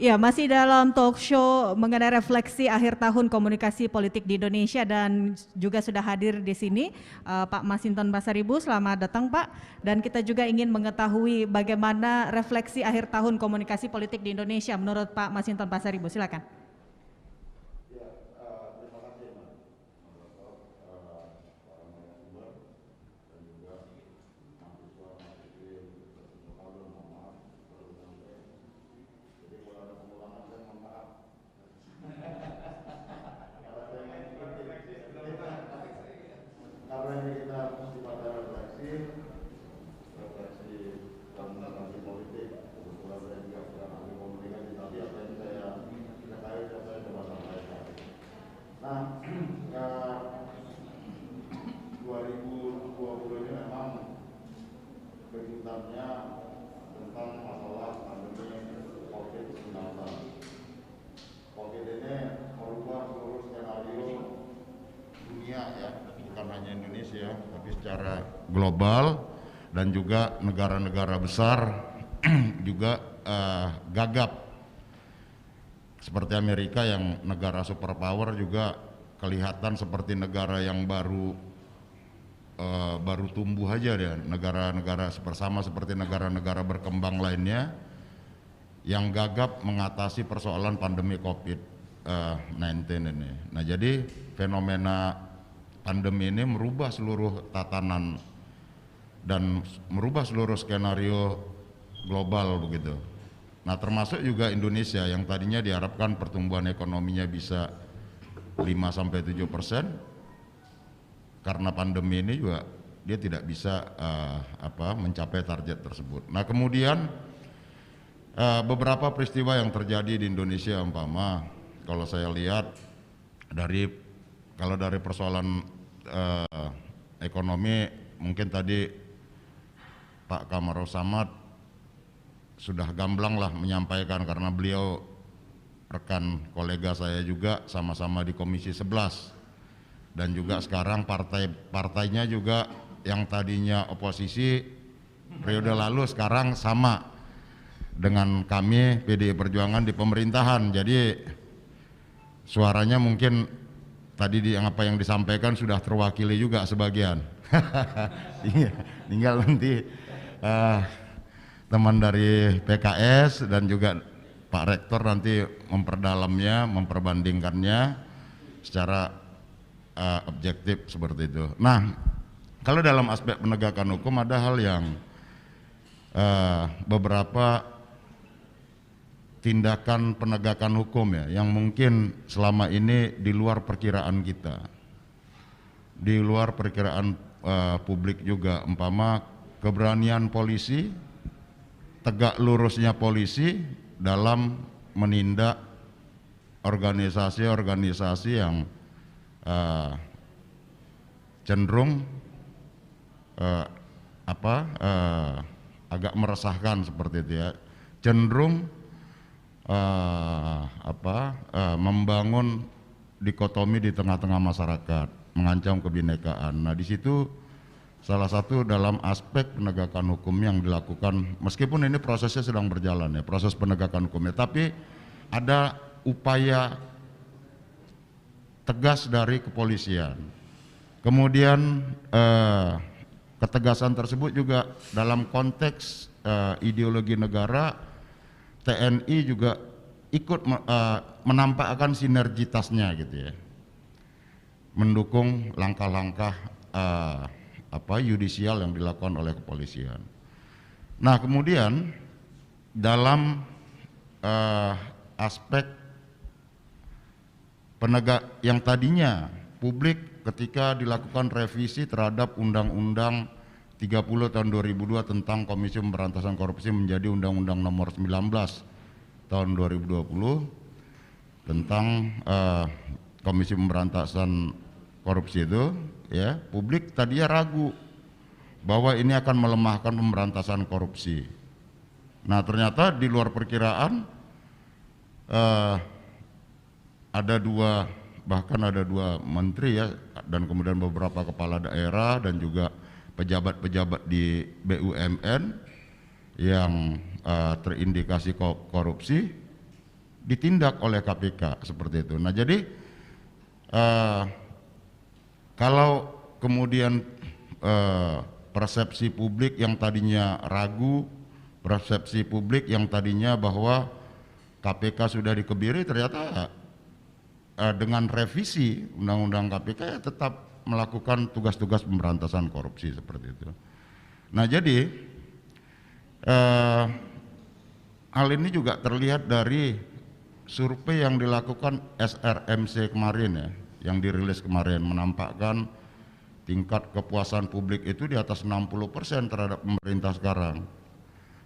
Ya, masih dalam talk show mengenai refleksi akhir tahun komunikasi politik di Indonesia dan juga sudah hadir di sini Pak Masinton Pasaribu. Selamat datang Pak. Dan kita juga ingin mengetahui bagaimana refleksi akhir tahun komunikasi politik di Indonesia menurut Pak Masinton Pasaribu. Silakan. Karena ini kita mesti pada refleksi komunikasi politik. Kebetulan saya juga sedang ahli komunikasi, tapi apa yang saya ketahui saya coba sampaikan. Nah, 2020 ini memang kejutannya tentang masalah pandemi COVID-19. COVID ini merubah seluruh skenario dunia ya, bukan hanya Indonesia, tapi secara global dan juga negara-negara besar juga gagap. Seperti Amerika yang negara superpower juga kelihatan seperti negara yang baru tumbuh aja deh. Negara-negara bersama seperti negara-negara berkembang lainnya yang gagap mengatasi persoalan pandemi COVID-19 ini. Nah, jadi fenomena pandemi ini merubah seluruh tatanan dan merubah seluruh skenario global begitu. Nah, termasuk juga Indonesia yang tadinya diharapkan pertumbuhan ekonominya bisa 5-7%, karena pandemi ini juga dia tidak bisa mencapai target tersebut. Nah, kemudian beberapa peristiwa yang terjadi di Indonesia, umpama kalau saya lihat dari persoalan ekonomi, mungkin tadi Pak Kamarul Samad sudah gamblang lah menyampaikan, karena beliau rekan kolega saya juga, sama-sama di Komisi 11 dan juga sekarang partainya juga yang tadinya oposisi periode lalu sekarang sama dengan kami PDI Perjuangan di pemerintahan. Jadi suaranya mungkin tadi apa yang disampaikan sudah terwakili juga sebagian. Tinggal nanti teman dari PKS dan juga Pak Rektor nanti memperdalamnya, memperbandingkannya secara objektif seperti itu. Nah, kalau dalam aspek penegakan hukum ada hal yang beberapa tindakan penegakan hukum ya yang mungkin selama ini di luar perkiraan kita, di luar perkiraan publik juga, umpama keberanian polisi, tegak lurusnya polisi dalam menindak organisasi-organisasi yang cenderung agak meresahkan seperti itu ya, cenderung membangun dikotomi di tengah-tengah masyarakat, mengancam kebinekaan. Nah, di situ salah satu dalam aspek penegakan hukum yang dilakukan, meskipun ini prosesnya sedang berjalan ya, proses penegakan hukumnya, tapi ada upaya tegas dari kepolisian. Kemudian ketegasan tersebut juga dalam konteks ideologi negara, TNI juga ikut menampakkan sinergitasnya gitu ya, mendukung langkah-langkah yudisial yang dilakukan oleh kepolisian. Nah, kemudian dalam aspek penegak yang tadinya publik ketika dilakukan revisi terhadap Undang-Undang 30 tahun 2002 tentang Komisi Pemberantasan Korupsi menjadi Undang-Undang Nomor 19 tahun 2020 tentang Komisi Pemberantasan Korupsi itu ya, publik tadinya ragu bahwa ini akan melemahkan pemberantasan korupsi. Nah, ternyata di luar perkiraan bahkan ada dua menteri ya, dan kemudian beberapa kepala daerah dan juga pejabat-pejabat di BUMN yang terindikasi korupsi ditindak oleh KPK seperti itu. Nah jadi kalau kemudian persepsi publik yang tadinya ragu, persepsi publik yang tadinya bahwa KPK sudah dikebiri, ternyata dengan revisi undang-undang KPK ya tetap melakukan tugas-tugas pemberantasan korupsi seperti itu. Nah jadi hal ini juga terlihat dari survei yang dilakukan SRMC kemarin ya, yang dirilis kemarin, menampakkan tingkat kepuasan publik itu di atas 60% terhadap pemerintah sekarang.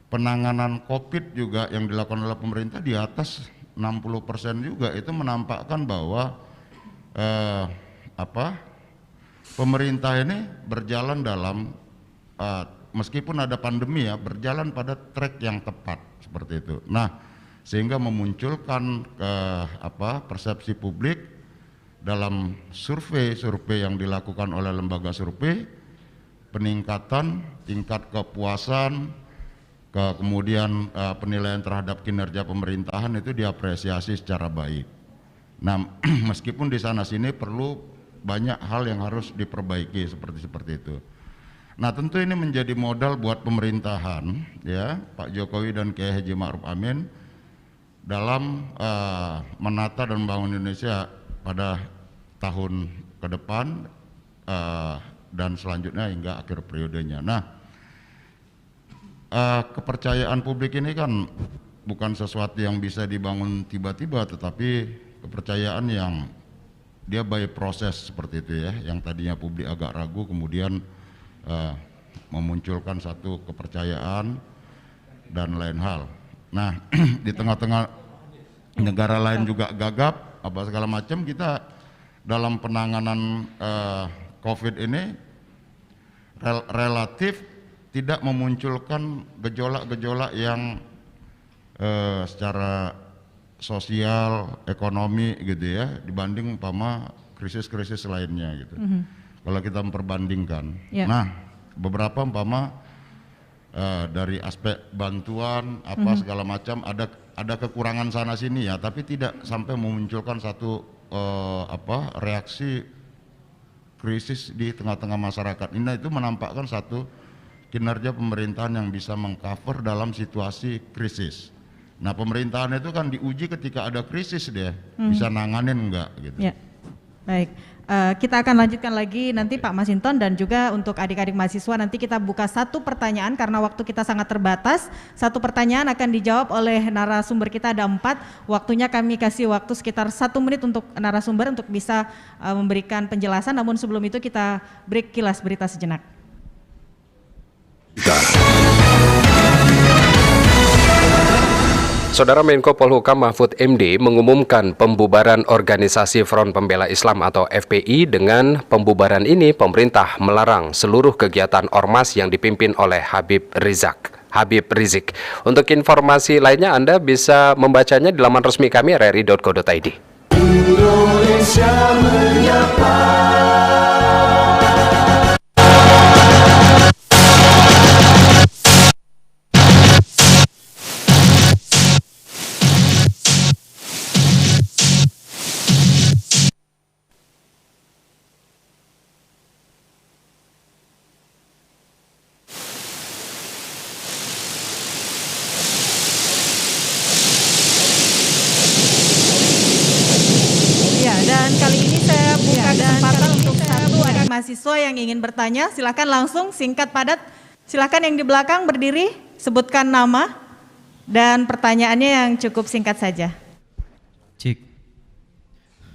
Penanganan COVID juga yang dilakukan oleh pemerintah di atas 60% juga, itu menampakkan bahwa pemerintah ini berjalan dalam meskipun ada pandemi ya, berjalan pada track yang tepat seperti itu. Nah, sehingga memunculkan persepsi publik dalam survei yang dilakukan oleh lembaga survei, peningkatan tingkat kepuasan, kemudian penilaian terhadap kinerja pemerintahan itu diapresiasi secara baik. Nah, meskipun di sana sini perlu banyak hal yang harus diperbaiki seperti itu. Nah, tentu ini menjadi modal buat pemerintahan ya, Pak Jokowi dan Kiai Haji Ma'ruf Amin dalam menata dan membangun Indonesia pada tahun ke depan dan selanjutnya hingga akhir periodenya. Nah, kepercayaan publik ini kan bukan sesuatu yang bisa dibangun tiba-tiba, tetapi kepercayaan yang dia by proses seperti itu ya, yang tadinya publik agak ragu kemudian memunculkan satu kepercayaan dan lain hal. Nah, di tengah-tengah negara lain juga gagap apa segala macam, kita dalam penanganan COVID ini relatif tidak memunculkan gejolak-gejolak yang secara sosial, ekonomi gitu ya, dibanding umpama krisis-krisis lainnya gitu. Kalau kita memperbandingkan, nah beberapa umpama dari aspek bantuan apa segala macam ada kekurangan sana sini ya, tapi tidak sampai memunculkan satu reaksi krisis di tengah-tengah masyarakat. Ini itu menampakkan satu kinerja pemerintahan yang bisa mengcover dalam situasi krisis. Nah, pemerintahan itu kan diuji ketika ada krisis dia bisa nanganin enggak gitu. Ya. Baik. Kita akan lanjutkan lagi nanti Pak Masinton, dan juga untuk adik-adik mahasiswa nanti kita buka satu pertanyaan karena waktu kita sangat terbatas. Satu pertanyaan akan dijawab oleh narasumber kita, ada 4. Waktunya kami kasih waktu sekitar 1 menit untuk narasumber untuk bisa memberikan penjelasan, namun sebelum itu kita break kilas berita sejenak. Saudara Menko Polhukam Mahfud MD mengumumkan pembubaran Organisasi Front Pembela Islam atau FPI. Dengan pembubaran ini, pemerintah melarang seluruh kegiatan ormas yang dipimpin oleh Habib Rizik. Untuk informasi lainnya Anda bisa membacanya di laman resmi kami rri.co.id. Indonesia menyapa. Mahasiswa yang ingin bertanya, silakan langsung, singkat padat. Silakan yang di belakang berdiri, sebutkan nama dan pertanyaannya yang cukup singkat saja. Cik.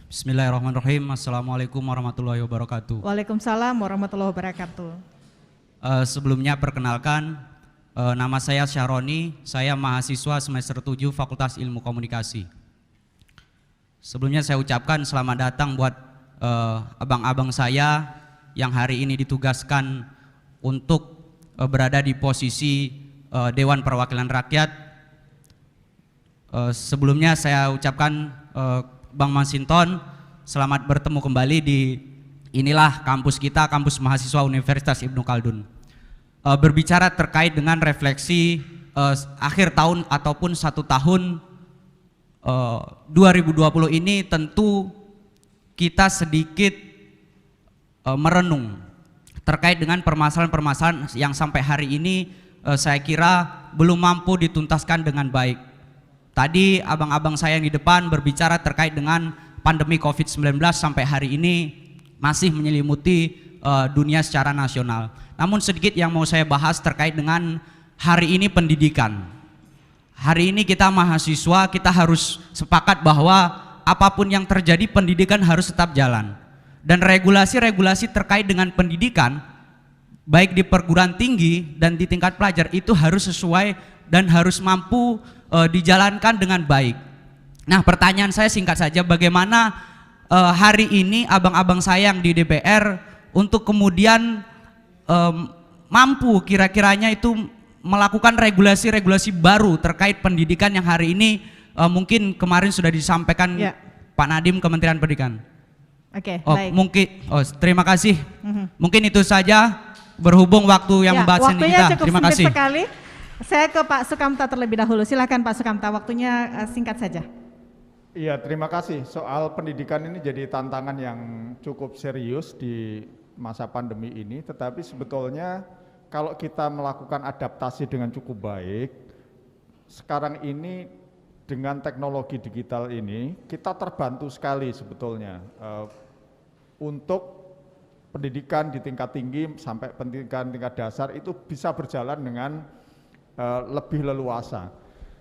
Bismillahirrahmanirrahim. Assalamualaikum warahmatullahi wabarakatuh. Waalaikumsalam warahmatullahi wabarakatuh. Sebelumnya perkenalkan, nama saya Syahroni, saya mahasiswa semester 7 Fakultas Ilmu Komunikasi. Sebelumnya saya ucapkan selamat datang buat abang-abang saya yang hari ini ditugaskan untuk berada di posisi Dewan Perwakilan Rakyat. Sebelumnya saya ucapkan Bang Masinton, selamat bertemu kembali di inilah kampus kita, kampus mahasiswa Universitas Ibnu Khaldun. Berbicara terkait dengan refleksi akhir tahun ataupun 1 tahun 2020 ini tentu kita sedikit merenung terkait dengan permasalahan-permasalahan yang sampai hari ini saya kira belum mampu dituntaskan dengan baik. Tadi abang-abang saya yang di depan berbicara terkait dengan pandemi COVID-19 sampai hari ini masih menyelimuti dunia secara nasional. Namun sedikit yang mau saya bahas terkait dengan hari ini pendidikan. Hari ini kita mahasiswa, kita harus sepakat bahwa apapun yang terjadi pendidikan harus tetap jalan. Dan regulasi-regulasi terkait dengan pendidikan baik di perguruan tinggi dan di tingkat pelajar itu harus sesuai dan harus mampu dijalankan dengan baik. Nah, pertanyaan saya singkat saja, bagaimana hari ini abang-abang saya yang di DPR untuk kemudian mampu kira-kiranya itu melakukan regulasi-regulasi baru terkait pendidikan yang hari ini mungkin kemarin sudah disampaikan Pak Nadiem Kementerian Pendidikan. Oke, baik. Terima kasih. Mungkin itu saja berhubung waktu yang membahas ini kita. Terima kasih. Sekali. Saya ke Pak Sukamta terlebih dahulu. Silakan Pak Sukamta, waktunya singkat saja. Iya, terima kasih. Soal pendidikan ini jadi tantangan yang cukup serius di masa pandemi ini, tetapi sebetulnya kalau kita melakukan adaptasi dengan cukup baik, sekarang ini dengan teknologi digital ini kita terbantu sekali sebetulnya untuk pendidikan di tingkat tinggi sampai pendidikan tingkat dasar itu bisa berjalan dengan lebih leluasa.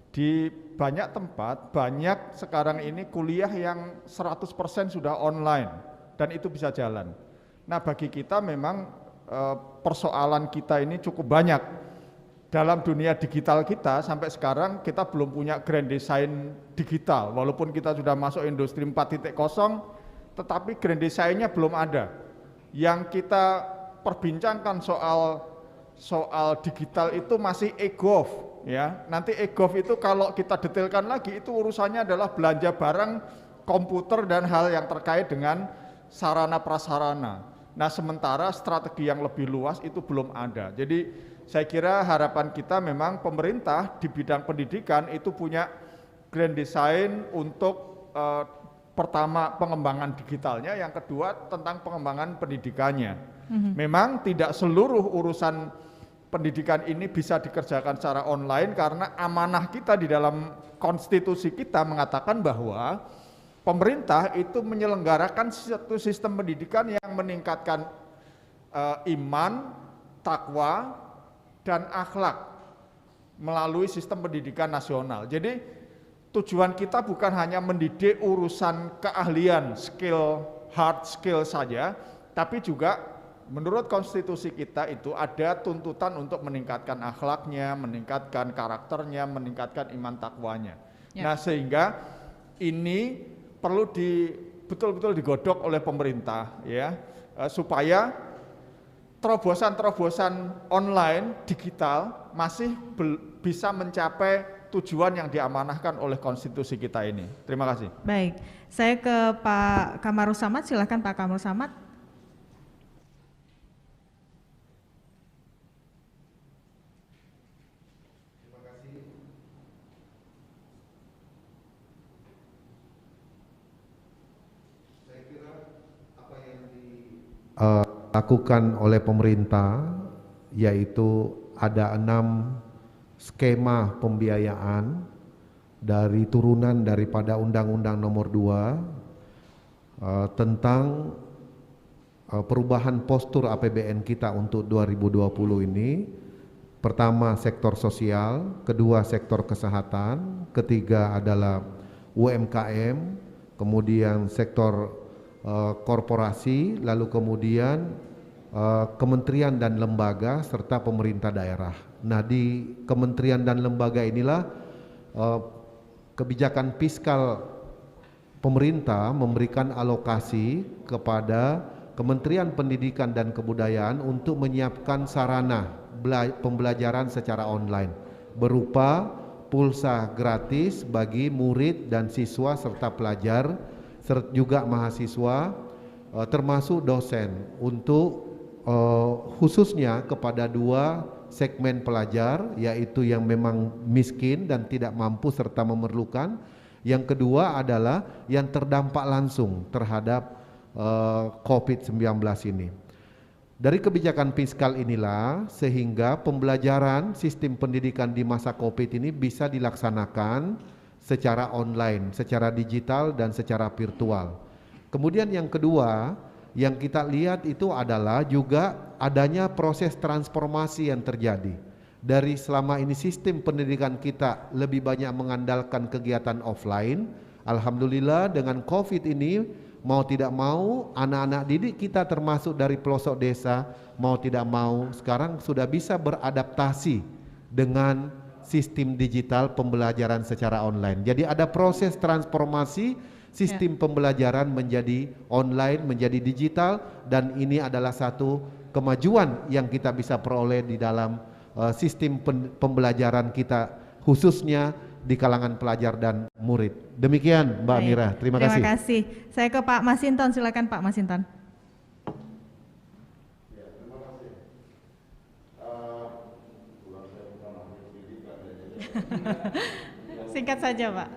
Di banyak tempat, banyak sekarang ini kuliah yang 100% sudah online dan itu bisa jalan. Nah, bagi kita memang persoalan kita ini cukup banyak. Dalam dunia digital kita sampai sekarang kita belum punya grand design digital. Walaupun kita sudah masuk industri 4.0, tetapi grand design-nya belum ada. Yang kita perbincangkan soal digital itu masih e-gov, ya. Nanti e-gov itu kalau kita detailkan lagi itu urusannya adalah belanja barang, komputer dan hal yang terkait dengan sarana prasarana. Nah, sementara strategi yang lebih luas itu belum ada. Jadi saya kira harapan kita memang pemerintah di bidang pendidikan itu punya grand design untuk pertama pengembangan digitalnya, yang kedua tentang pengembangan pendidikannya. Memang tidak seluruh urusan pendidikan ini bisa dikerjakan secara online karena amanah kita di dalam konstitusi kita mengatakan bahwa pemerintah itu menyelenggarakan satu sistem pendidikan yang meningkatkan iman, takwa, dan akhlak melalui sistem pendidikan nasional. Jadi tujuan kita bukan hanya mendidik urusan keahlian, skill, hard skill saja, tapi juga menurut konstitusi kita itu ada tuntutan untuk meningkatkan akhlaknya, meningkatkan karakternya, meningkatkan iman takwanya. Nah, sehingga ini perlu betul-betul digodok oleh pemerintah, ya, supaya terobosan-terobosan online digital masih bisa mencapai tujuan yang diamanahkan oleh konstitusi kita ini. Terima kasih. Baik, saya ke Pak Kamarus Samad. Silakan Pak Kamarus Samad. Lakukan oleh pemerintah, yaitu ada 6 skema pembiayaan dari turunan daripada Undang-Undang Nomor 2 tentang perubahan postur APBN kita untuk 2020 ini. Pertama sektor sosial, kedua sektor kesehatan, ketiga adalah UMKM, kemudian sektor korporasi, lalu kemudian kementerian dan lembaga serta pemerintah daerah. Nah, di kementerian dan lembaga inilah kebijakan fiskal pemerintah memberikan alokasi kepada Kementerian Pendidikan dan Kebudayaan untuk menyiapkan sarana pembelajaran secara online berupa pulsa gratis bagi murid dan siswa serta pelajar juga mahasiswa termasuk dosen untuk khususnya kepada 2 segmen pelajar, yaitu yang memang miskin dan tidak mampu serta memerlukan. Yang kedua adalah yang terdampak langsung terhadap COVID-19 ini. Dari kebijakan fiskal inilah sehingga pembelajaran sistem pendidikan di masa COVID ini bisa dilaksanakan secara online, secara digital dan secara virtual. Kemudian yang kedua yang kita lihat itu adalah juga adanya proses transformasi yang terjadi. Dari selama ini sistem pendidikan kita lebih banyak mengandalkan kegiatan offline. Alhamdulillah dengan COVID ini mau tidak mau anak-anak didik kita termasuk dari pelosok desa mau tidak mau sekarang sudah bisa beradaptasi dengan sistem digital pembelajaran secara online. Jadi ada proses transformasi sistem pembelajaran menjadi online, menjadi digital, dan ini adalah satu kemajuan yang kita bisa peroleh di dalam sistem pembelajaran kita khususnya di kalangan pelajar dan murid. Demikian Mbak Mira, terima kasih. Terima kasih. Saya ke Pak Masinton, silakan Pak Masinton. Singkat saja Pak.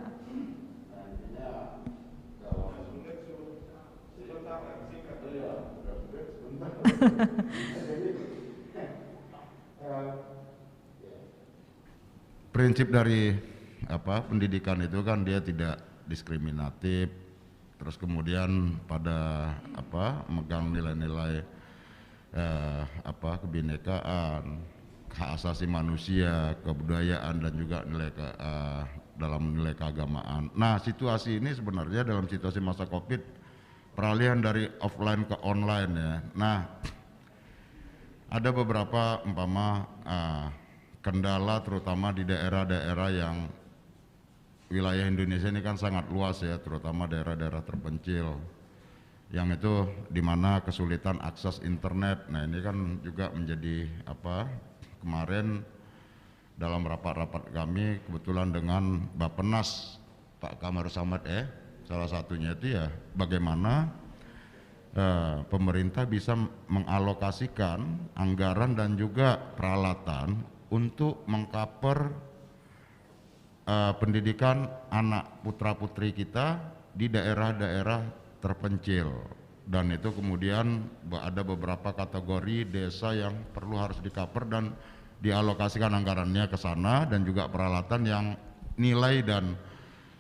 Prinsip dari pendidikan itu kan dia tidak diskriminatif, terus kemudian pada megang nilai-nilai kebinekaan, hak asasi manusia, kebudayaan dan juga dalam nilai keagamaan. Nah, situasi ini sebenarnya dalam situasi masa Covid peralihan dari offline ke online ya. Nah, ada beberapa kendala terutama di daerah-daerah yang wilayah Indonesia ini kan sangat luas ya, terutama daerah-daerah terpencil yang itu dimana kesulitan akses internet. Nah ini kan juga menjadi kemarin dalam rapat-rapat kami kebetulan dengan Bappenas Pak Kamar Samad salah satunya itu ya bagaimana pemerintah bisa mengalokasikan anggaran dan juga peralatan untuk mengcover pendidikan anak putra-putri kita di daerah-daerah terpencil, dan itu kemudian ada beberapa kategori desa yang perlu harus di-cover dan dialokasikan anggarannya ke sana, dan juga peralatan yang nilai dan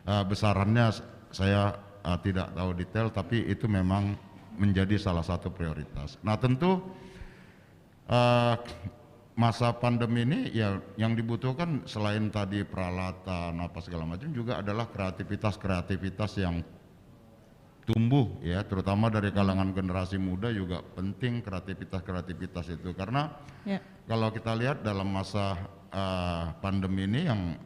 besarannya saya tidak tahu detail, tapi itu memang menjadi salah satu prioritas. Nah tentu masa pandemi ini ya yang dibutuhkan selain tadi peralatan apa segala macam juga adalah kreativitas yang tumbuh ya, terutama dari kalangan generasi muda juga penting kreativitas itu, karena kalau kita lihat dalam masa pandemi ini yang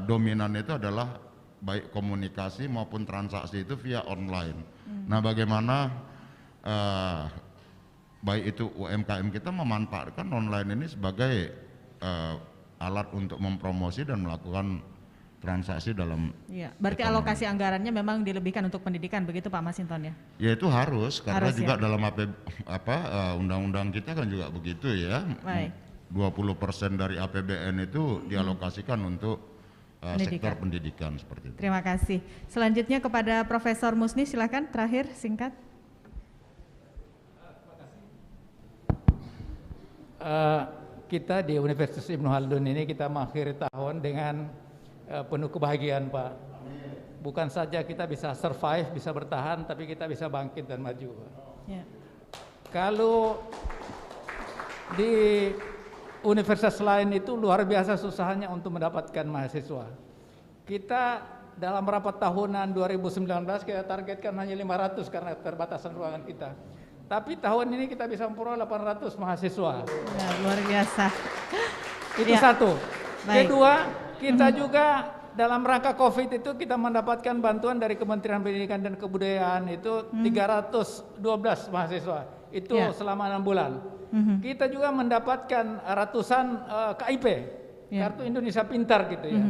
dominan itu adalah baik komunikasi maupun transaksi itu via online. Nah bagaimana baik itu UMKM kita memanfaatkan online ini sebagai alat untuk mempromosi dan melakukan transaksi dalam. Iya, berarti ekonomi. Alokasi anggarannya memang dilebihkan untuk pendidikan, begitu Pak Masinton ya? Ya itu harus, karena juga dalam undang-undang kita kan juga begitu ya. Baik. 20% dari APBN itu dialokasikan untuk sektor pendidikan seperti itu. Terima kasih. Selanjutnya kepada Profesor Musni, silakan terakhir singkat. Kita di Universitas Ibnu Khaldun ini kita mengakhiri tahun dengan penuh kebahagiaan Pak. Bukan saja kita bisa survive, bisa bertahan, tapi kita bisa bangkit dan maju. Ya. Kalau di universitas lain itu luar biasa susahnya untuk mendapatkan mahasiswa. Kita dalam rapat tahunan 2019 kita targetkan hanya 500 karena keterbatasan ruangan kita. Tapi tahun ini kita bisa memperoleh 800 mahasiswa. Ya, luar biasa. Itu satu. Baik. Kedua, kita juga dalam rangka COVID itu kita mendapatkan bantuan dari Kementerian Pendidikan dan Kebudayaan itu 312 mahasiswa. Itu selama 6 bulan. Kita juga mendapatkan ratusan KIP, Kartu Indonesia Pintar gitu ya.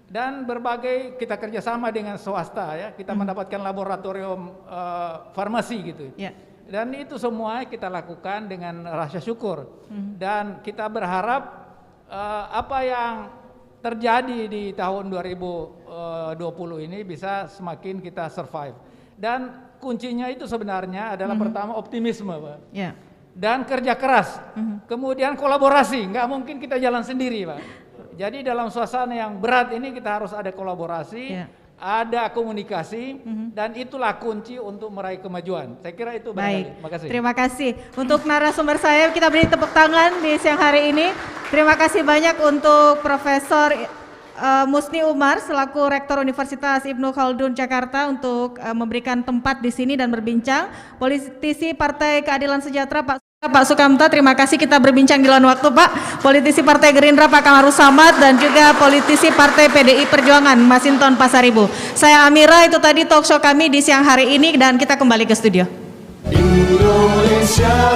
Dan berbagai kita kerjasama dengan swasta ya. Kita mendapatkan laboratorium farmasi gitu. Dan itu semua kita lakukan dengan rasa syukur. Dan kita berharap apa yang terjadi di tahun 2020 ini bisa semakin kita survive. Dan kuncinya itu sebenarnya adalah pertama optimisme, Pak. Ya. Dan kerja keras. Kemudian kolaborasi, nggak mungkin kita jalan sendiri, Pak. Jadi dalam suasana yang berat ini kita harus ada kolaborasi, ada komunikasi, dan itulah kunci untuk meraih kemajuan. Saya kira itu. Baik, terima kasih. terima kasih. Untuk narasumber saya, kita beri tepuk tangan di siang hari ini. Terima kasih banyak untuk Profesor Musni Umar selaku Rektor Universitas Ibnu Khaldun Jakarta untuk memberikan tempat di sini dan berbincang. Politisi Partai Keadilan Sejahtera Pak Sukamta, terima kasih kita berbincang di lain waktu Pak. Politisi Partai Gerindra Pak Kamarus Samad dan juga politisi Partai PDI Perjuangan Masinton Pasaribu. Saya Amira, itu tadi talkshow kami di siang hari ini dan kita kembali ke studio. Indonesia